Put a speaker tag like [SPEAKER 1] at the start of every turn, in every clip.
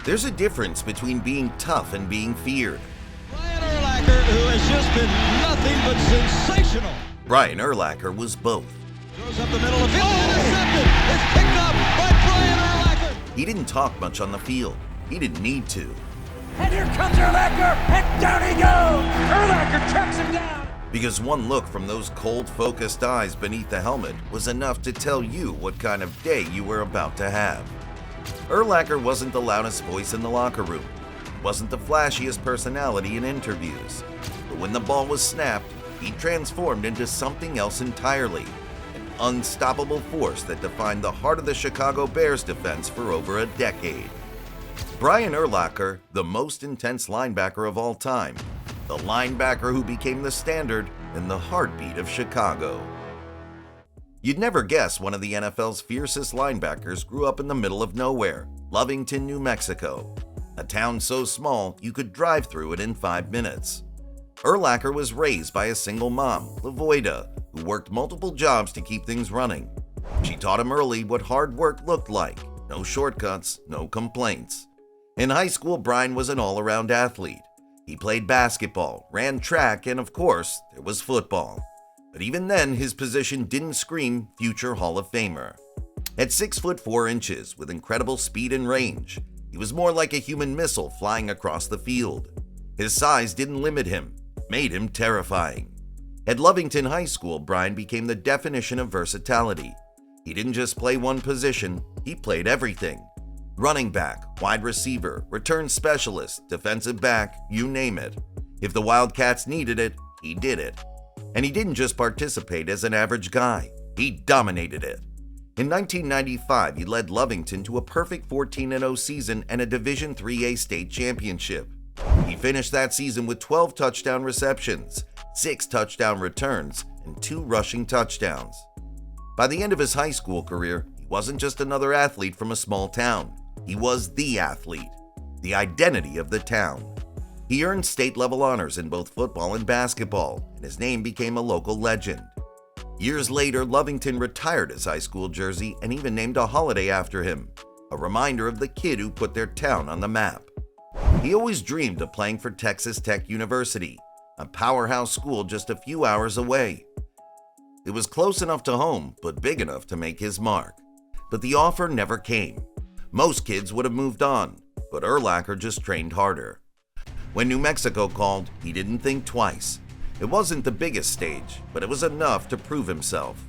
[SPEAKER 1] There's a difference between being tough and being feared.
[SPEAKER 2] Brian Urlacher, who has just been nothing but sensational.
[SPEAKER 1] Brian Urlacher was both.
[SPEAKER 2] Throws up the middle of the field. Intercepted. It's picked up by Brian Urlacher.
[SPEAKER 1] He didn't talk much on the field. He didn't need to.
[SPEAKER 3] And here comes Urlacher, and down he goes! Urlacher tracks him down!
[SPEAKER 1] Because one look from those cold, focused eyes beneath the helmet was enough to tell you what kind of day you were about to have. Urlacher wasn't the loudest voice in the locker room, wasn't the flashiest personality in interviews, but when the ball was snapped, he transformed into something else entirely, an unstoppable force that defined the heart of the Chicago Bears defense for over a decade. Brian Urlacher, the most intense linebacker of all time, the linebacker who became the standard and the heartbeat of Chicago. You'd never guess one of the NFL's fiercest linebackers grew up in the middle of nowhere, Lovington, New Mexico, a town so small you could drive through it in 5 minutes. Urlacher was raised by a single mom, Lavoida, who worked multiple jobs to keep things running. She taught him early what hard work looked like, no shortcuts, no complaints. In high school, Brian was an all-around athlete. He played basketball, ran track, and of course, there was football. But even then, his position didn't scream future Hall of Famer. At 6'4" with incredible speed and range, he was more like a human missile flying across the field. His size didn't limit him, it made him terrifying. At Lovington High School, Brian became the definition of versatility. He didn't just play one position, he played everything. Running back, wide receiver, return specialist, defensive back, you name it. If the Wildcats needed it, he did it. And he didn't just participate as an average guy, he dominated it. In 1995, he led Lovington to a perfect 14-0 season and a Division IIIA state championship. He finished that season with 12 touchdown receptions, 6 touchdown returns, and 2 rushing touchdowns. By the end of his high school career, he wasn't just another athlete from a small town. He was the athlete, the identity of the town. He earned state-level honors in both football and basketball, and his name became a local legend. Years later, Lovington retired his high school jersey and even named a holiday after him, a reminder of the kid who put their town on the map. He always dreamed of playing for Texas Tech University, a powerhouse school just a few hours away. It was close enough to home, but big enough to make his mark. But the offer never came. Most kids would have moved on, but Urlacher just trained harder. When New Mexico called, he didn't think twice. It wasn't the biggest stage, but it was enough to prove himself.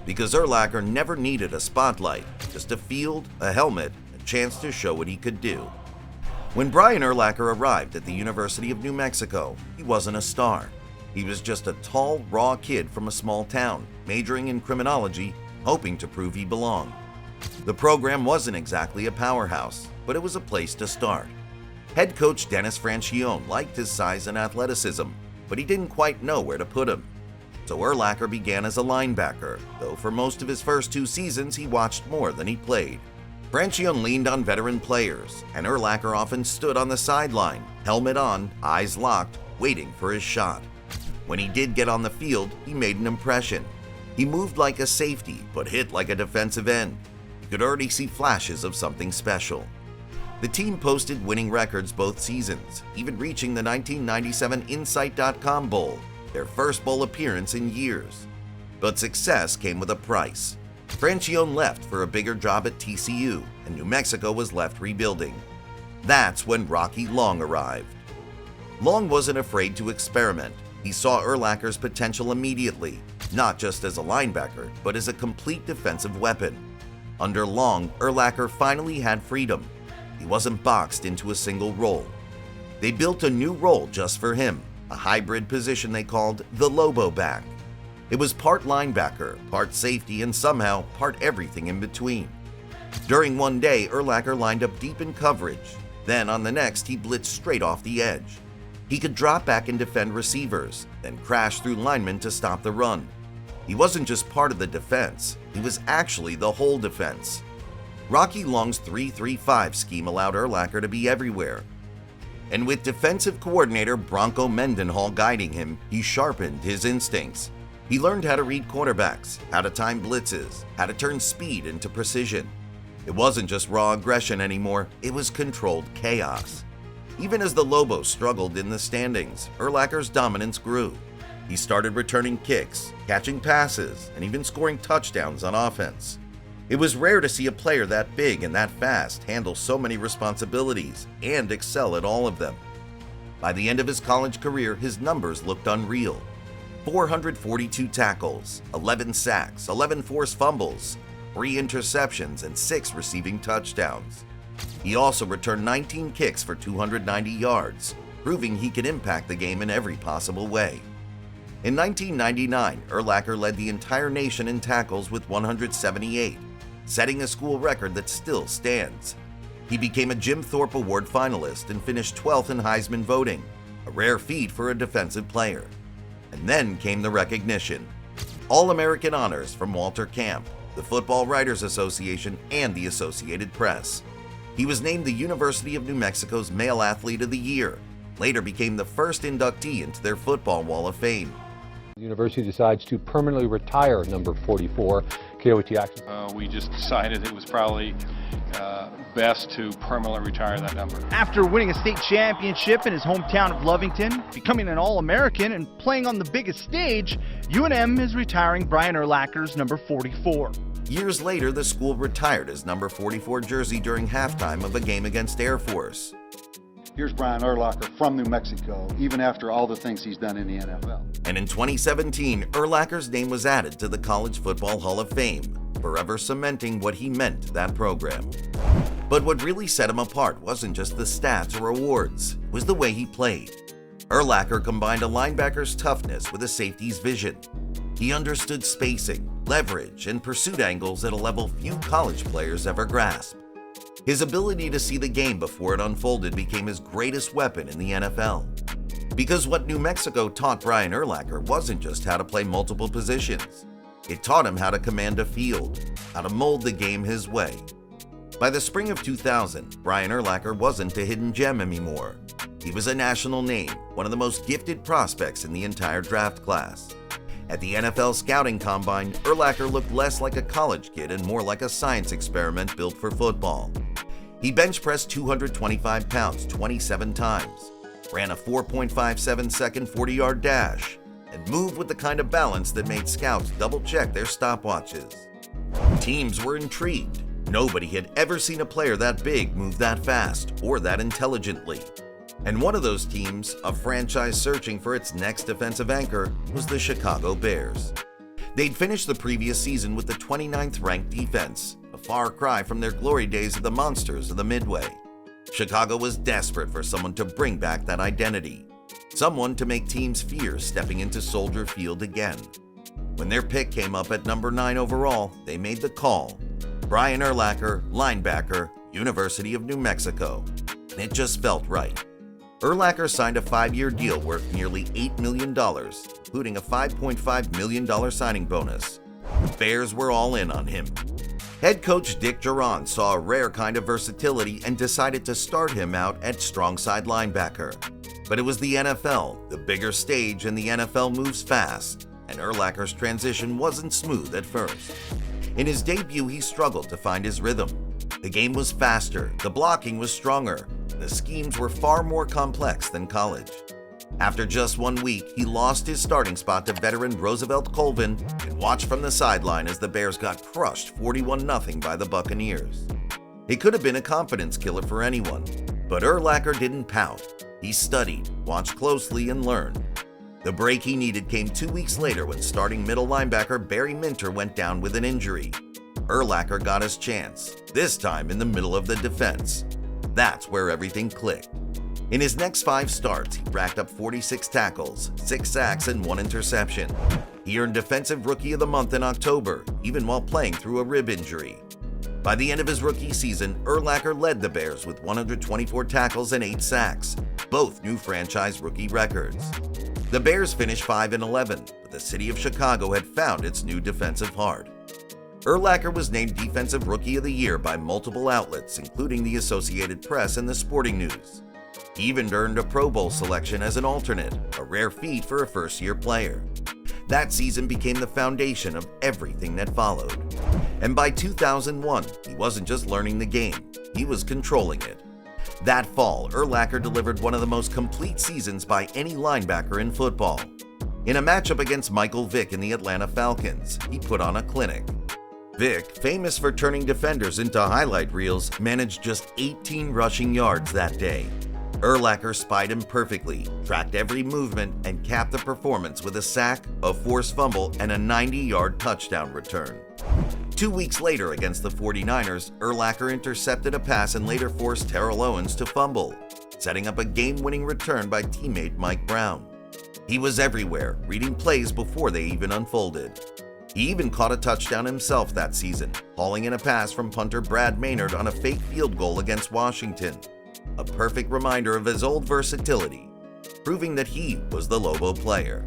[SPEAKER 1] Because Urlacher never needed a spotlight, just a field, a helmet, a chance to show what he could do. When Brian Urlacher arrived at the University of New Mexico, he wasn't a star. He was just a tall, raw kid from a small town, majoring in criminology, hoping to prove he belonged. The program wasn't exactly a powerhouse, but it was a place to start. Head coach Dennis Francione liked his size and athleticism, but he didn't quite know where to put him. So Urlacher began as a linebacker, though for most of his first 2 seasons he watched more than he played. Francione leaned on veteran players, and Urlacher often stood on the sideline, helmet on, eyes locked, waiting for his shot. When he did get on the field, he made an impression. He moved like a safety, but hit like a defensive end. You could already see flashes of something special. The team posted winning records both seasons, even reaching the 1997 Insight.com Bowl, their first bowl appearance in years. But success came with a price. Francione left for a bigger job at TCU, and New Mexico was left rebuilding. That's when Rocky Long arrived. Long wasn't afraid to experiment. He saw Urlacher's potential immediately, not just as a linebacker, but as a complete defensive weapon. Under Long, Urlacher finally had freedom. He wasn't boxed into a single role. They built a new role just for him, a hybrid position they called the Lobo back. It was part linebacker, part safety, and somehow part everything in between. During one day, Urlacher lined up deep in coverage. Then on the next, he blitzed straight off the edge. He could drop back and defend receivers, then crash through linemen to stop the run. He wasn't just part of the defense, he was actually the whole defense. Rocky Long's 3-3-5 scheme allowed Urlacher to be everywhere. And with defensive coordinator Bronco Mendenhall guiding him, he sharpened his instincts. He learned how to read quarterbacks, how to time blitzes, how to turn speed into precision. It wasn't just raw aggression anymore, it was controlled chaos. Even as the Lobos struggled in the standings, Urlacher's dominance grew. He started returning kicks, catching passes, and even scoring touchdowns on offense. It was rare to see a player that big and that fast handle so many responsibilities and excel at all of them. By the end of his college career, his numbers looked unreal. 442 tackles, 11 sacks, 11 forced fumbles, 3 interceptions, and 6 receiving touchdowns. He also returned 19 kicks for 290 yards, proving he could impact the game in every possible way. In 1999, Urlacher led the entire nation in tackles with 178, setting a school record that still stands. He became a Jim Thorpe Award finalist and finished 12th in Heisman voting, a rare feat for a defensive player. And then came the recognition. All-American honors from Walter Camp, the Football Writers Association, and the Associated Press. He was named the University of New Mexico's Male Athlete of the Year, later became the first inductee into their Football Wall of Fame.
[SPEAKER 4] The university decides to permanently retire number 44, KOT action.
[SPEAKER 5] We just decided it was probably best to permanently retire that number.
[SPEAKER 6] After winning a state championship in his hometown of Lovington, becoming an All-American, and playing on the biggest stage, UNM is retiring Brian Urlacher's number 44.
[SPEAKER 1] Years later, the school retired his number 44 jersey during halftime of a game against Air Force.
[SPEAKER 7] Here's Brian Urlacher from New Mexico, even after all the things he's done in the NFL.
[SPEAKER 1] And in 2017, Urlacher's name was added to the College Football Hall of Fame, forever cementing what he meant to that program. But what really set him apart wasn't just the stats or awards, it was the way he played. Urlacher combined a linebacker's toughness with a safety's vision. He understood spacing, leverage, and pursuit angles at a level few college players ever grasp. His ability to see the game before it unfolded became his greatest weapon in the NFL. Because what New Mexico taught Brian Urlacher wasn't just how to play multiple positions. It taught him how to command a field, how to mold the game his way. By the spring of 2000, Brian Urlacher wasn't a hidden gem anymore. He was a national name, one of the most gifted prospects in the entire draft class. At the NFL Scouting Combine, Urlacher looked less like a college kid and more like a science experiment built for football. He bench pressed 225 pounds 27 times, ran a 4.57 second 40-yard dash, and moved with the kind of balance that made scouts double-check their stopwatches. Teams were intrigued. Nobody had ever seen a player that big move that fast or that intelligently. And one of those teams, a franchise searching for its next defensive anchor, was the Chicago Bears. They'd finished the previous season with the 29th ranked defense, a far cry from their glory days of the monsters of the Midway. Chicago was desperate for someone to bring back that identity, someone to make teams fear stepping into Soldier Field again. When their pick came up at number 9 overall, they made the call. Brian Urlacher, linebacker, University of New Mexico. And it just felt right. Urlacher signed a 5-year deal worth nearly $8 million, including a $5.5 million signing bonus. The Bears were all in on him. Head coach Dick Duran saw a rare kind of versatility and decided to start him out at strong side linebacker. But it was the NFL, the bigger stage, and the NFL moves fast, and Urlacher's transition wasn't smooth at first. In his debut, he struggled to find his rhythm. The game was faster, the blocking was stronger, and the schemes were far more complex than college. After just 1 week, he lost his starting spot to veteran Roosevelt Colvin and watched from the sideline as the Bears got crushed 41-0 by the Buccaneers. It could have been a confidence killer for anyone, but Urlacher didn't pout. He studied, watched closely, and learned. The break he needed came 2 weeks later when starting middle linebacker Barry Minter went down with an injury. Urlacher got his chance, this time in the middle of the defense. That's where everything clicked. In his next 5 starts, he racked up 46 tackles, 6 sacks, and 1 interception. He earned Defensive Rookie of the Month in October, even while playing through a rib injury. By the end of his rookie season, Urlacher led the Bears with 124 tackles and 8 sacks, both new franchise rookie records. The Bears finished 5-11, but the city of Chicago had found its new defensive heart. Urlacher was named Defensive Rookie of the Year by multiple outlets, including the Associated Press and the Sporting News. He even earned a Pro Bowl selection as an alternate, a rare feat for a first-year player. That season became the foundation of everything that followed. And by 2001, he wasn't just learning the game, he was controlling it. That fall, Urlacher delivered one of the most complete seasons by any linebacker in football. In a matchup against Michael Vick in the Atlanta Falcons, he put on a clinic. Vick, famous for turning defenders into highlight reels, managed just 18 rushing yards that day. Urlacher spied him perfectly, tracked every movement, and capped the performance with a sack, a forced fumble, and a 90-yard touchdown return. 2 weeks later against the 49ers, Urlacher intercepted a pass and later forced Terrell Owens to fumble, setting up a game-winning return by teammate Mike Brown. He was everywhere, reading plays before they even unfolded. He even caught a touchdown himself that season, hauling in a pass from punter Brad Maynard on a fake field goal against Washington. A perfect reminder of his old versatility, proving that he was the Lobo player.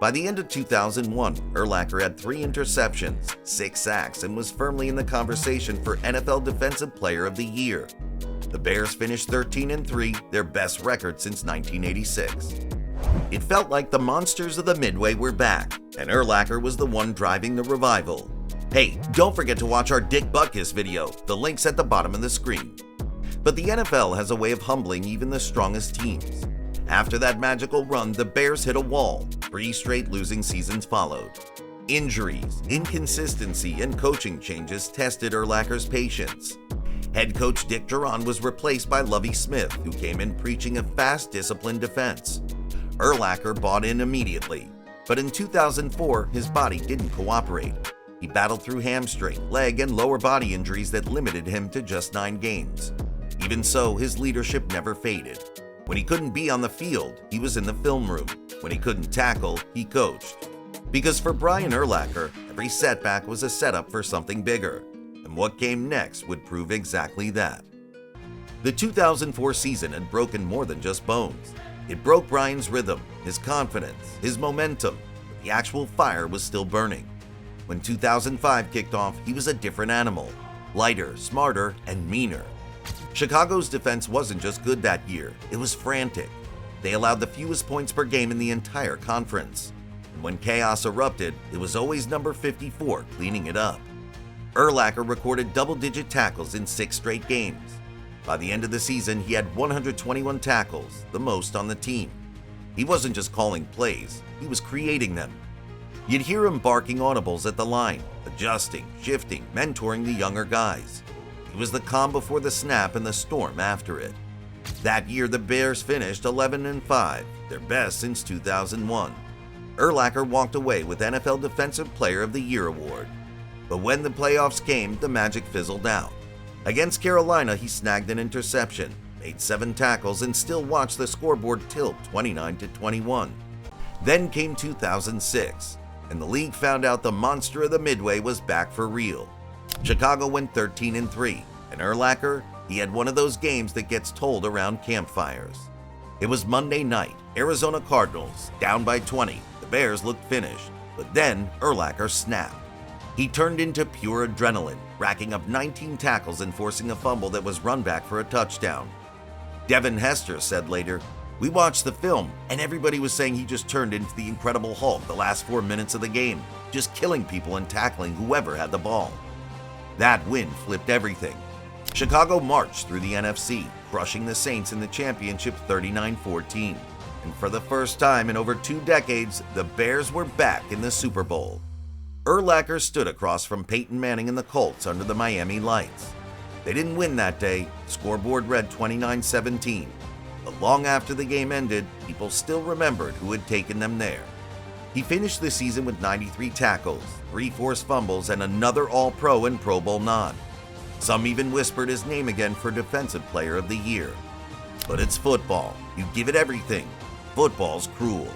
[SPEAKER 1] By the end of 2001, Urlacher had 3 interceptions, 6 sacks, and was firmly in the conversation for NFL Defensive Player of the Year. The Bears finished 13-3, their best record since 1986. It felt like the monsters of the Midway were back, and Urlacher was the one driving the revival. Hey, don't forget to watch our Dick Butkus video, the link's at the bottom of the screen. But the NFL has a way of humbling even the strongest teams. After that magical run, the Bears hit a wall. 3 straight losing seasons followed. Injuries, inconsistency, and coaching changes tested Urlacher's patience. Head coach Dick Duran was replaced by Lovie Smith, who came in preaching a fast, disciplined defense. Urlacher bought in immediately, but in 2004, his body didn't cooperate. He battled through hamstring, leg, and lower body injuries that limited him to just 9 games. Even so, his leadership never faded. When he couldn't be on the field, he was in the film room. When he couldn't tackle, he coached. Because for Brian Urlacher, every setback was a setup for something bigger, and what came next would prove exactly that. The 2004 season had broken more than just bones. It broke Brian's rhythm, his confidence, his momentum, but the actual fire was still burning. When 2005 kicked off, he was a different animal, lighter, smarter, and meaner. Chicago's defense wasn't just good that year, it was frantic. They allowed the fewest points per game in the entire conference. And when chaos erupted, it was always number 54 cleaning it up. Urlacher recorded double-digit tackles in 6 straight games. By the end of the season, he had 121 tackles, the most on the team. He wasn't just calling plays, he was creating them. You'd hear him barking audibles at the line, adjusting, shifting, mentoring the younger guys. He was the calm before the snap and the storm after it. That year, the Bears finished 11-5, their best since 2001. Urlacher walked away with NFL Defensive Player of the Year award. But when the playoffs came, the magic fizzled out. Against Carolina, he snagged an interception, made 7 tackles, and still watched the scoreboard tilt 29-21. Then came 2006, and the league found out the monster of the Midway was back for real. Chicago went 13-3, and Urlacher, he had one of those games that gets told around campfires. It was Monday night, Arizona Cardinals, down by 20. The Bears looked finished, but then Urlacher snapped. He turned into pure adrenaline, racking up 19 tackles and forcing a fumble that was run back for a touchdown. Devin Hester said later, "We watched the film, and everybody was saying he just turned into the Incredible Hulk the last 4 minutes of the game, just killing people and tackling whoever had the ball." That win flipped everything. Chicago marched through the NFC, crushing the Saints in the championship 39-14. And for the first time in over 2 decades, the Bears were back in the Super Bowl. Urlacher stood across from Peyton Manning and the Colts under the Miami lights. They didn't win that day. The scoreboard read 29-17. But long after the game ended, people still remembered who had taken them there. He finished the season with 93 tackles, 3 forced fumbles, and another All-Pro and Pro Bowl nod. Some even whispered his name again for Defensive Player of the Year. But it's football. You give it everything. Football's cruel.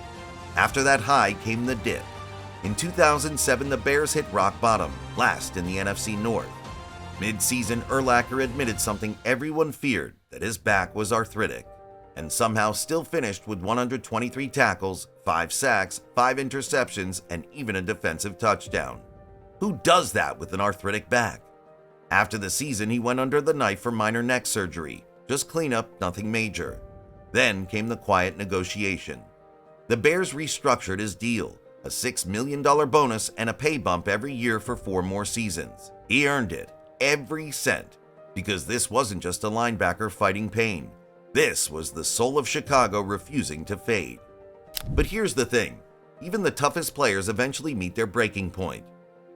[SPEAKER 1] After that high came the dip. In 2007, the Bears hit rock bottom, last in the NFC North. Mid-season, Urlacher admitted something everyone feared, that his back was arthritic, and somehow still finished with 123 tackles, 5 sacks, 5 interceptions, and even a defensive touchdown. Who does that with an arthritic back? After the season, he went under the knife for minor neck surgery, just cleanup, nothing major. Then came the quiet negotiation. The Bears restructured his deal, a $6 million bonus and a pay bump every year for 4 more seasons. He earned it, every cent, because this wasn't just a linebacker fighting pain. This was the soul of Chicago refusing to fade. But here's the thing, even the toughest players eventually meet their breaking point.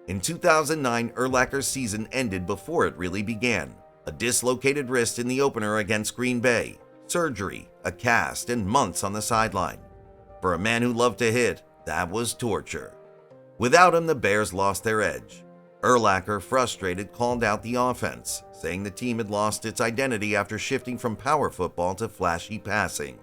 [SPEAKER 1] In 2009, Urlacher's season ended before it really began. A dislocated wrist in the opener against Green Bay, surgery, a cast, and months on the sideline. For a man who loved to hit, that was torture. Without him, the Bears lost their edge. Urlacher, frustrated, called out the offense, saying the team had lost its identity after shifting from power football to flashy passing.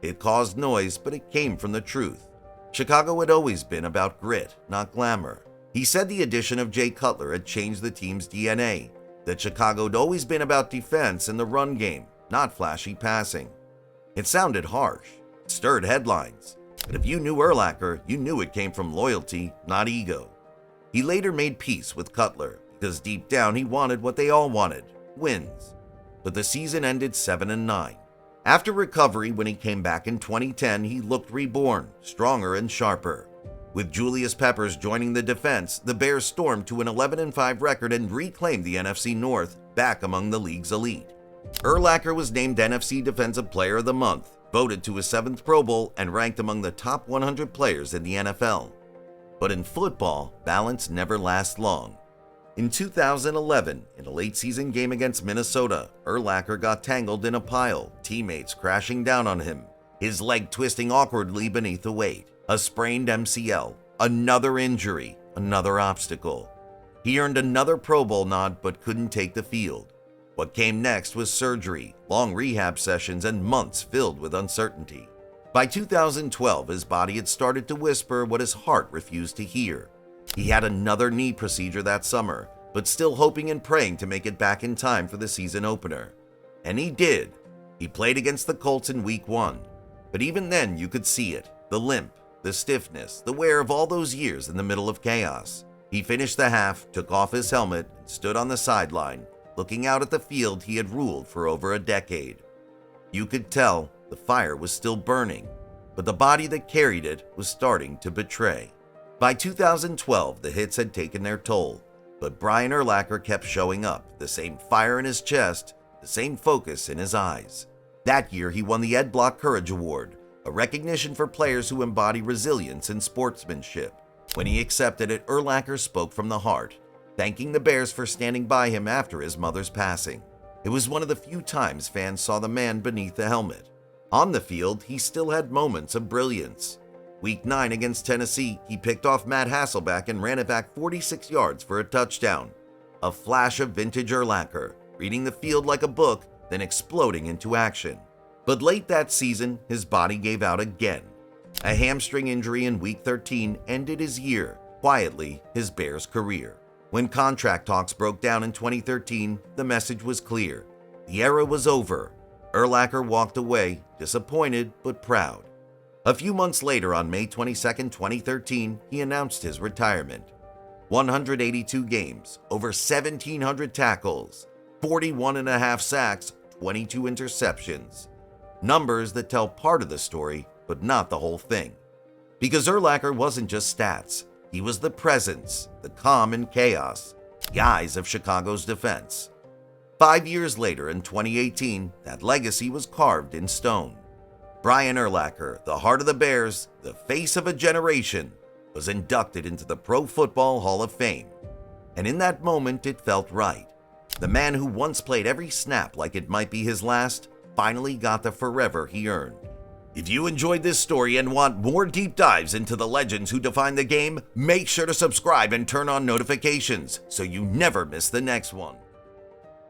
[SPEAKER 1] It caused noise, but it came from the truth. Chicago had always been about grit, not glamour. He said the addition of Jay Cutler had changed the team's DNA, that Chicago had always been about defense and the run game, not flashy passing. It sounded harsh, it stirred headlines, but if you knew Urlacher, you knew it came from loyalty, not ego. He later made peace with Cutler, because deep down he wanted what they all wanted, wins. But the season ended 7-9. After recovery, when he came back in 2010, he looked reborn, stronger and sharper. With Julius Peppers joining the defense, the Bears stormed to an 11-5 record and reclaimed the NFC North, back among the league's elite. Urlacher was named NFC Defensive Player of the Month, voted to his 7th Pro Bowl, and ranked among the top 100 players in the NFL. But in football, balance never lasts long. In 2011, in a late-season game against Minnesota, Urlacher got tangled in a pile, teammates crashing down on him, his leg twisting awkwardly beneath the weight. A sprained MCL, another injury, another obstacle. He earned another Pro Bowl nod but couldn't take the field. What came next was surgery, long rehab sessions, and months filled with uncertainty. By 2012, his body had started to whisper what his heart refused to hear. He had another knee procedure that summer, but still hoping and praying to make it back in time for the season opener. And he did. He played against the Colts in Week 1. But even then you could see it, the limp, the stiffness, the wear of all those years in the middle of chaos. He finished the half, took off his helmet, and stood on the sideline, looking out at the field he had ruled for over a decade. You could tell the fire was still burning, but the body that carried it was starting to betray. By 2012, the hits had taken their toll, but Brian Urlacher kept showing up, the same fire in his chest, the same focus in his eyes. That year, he won the Ed Block Courage Award, a recognition for players who embody resilience and sportsmanship. When he accepted it, Urlacher spoke from the heart, thanking the Bears for standing by him after his mother's passing. It was one of the few times fans saw the man beneath the helmet. On the field, he still had moments of brilliance. Week 9 against Tennessee, he picked off Matt Hasselbeck and ran it back 46 yards for a touchdown. A flash of vintage Urlacher, reading the field like a book, then exploding into action. But late that season, his body gave out again. A hamstring injury in Week 13 ended his year, quietly his Bears career. When contract talks broke down in 2013, the message was clear. The era was over. Urlacher walked away, disappointed but proud. A few months later, on May 22, 2013, he announced his retirement. 182 games, over 1,700 tackles, 41.5 sacks, 22 interceptions. Numbers that tell part of the story, but not the whole thing. Because Urlacher wasn't just stats, he was the presence, the calm in chaos, the eyes of Chicago's defense. 5 years later, in 2018, that legacy was carved in stone. Brian Urlacher, the heart of the Bears, the face of a generation, was inducted into the Pro Football Hall of Fame. And in that moment, it felt right. The man who once played every snap like it might be his last, finally got the forever he earned. If you enjoyed this story and want more deep dives into the legends who define the game, make sure to subscribe and turn on notifications so you never miss the next one.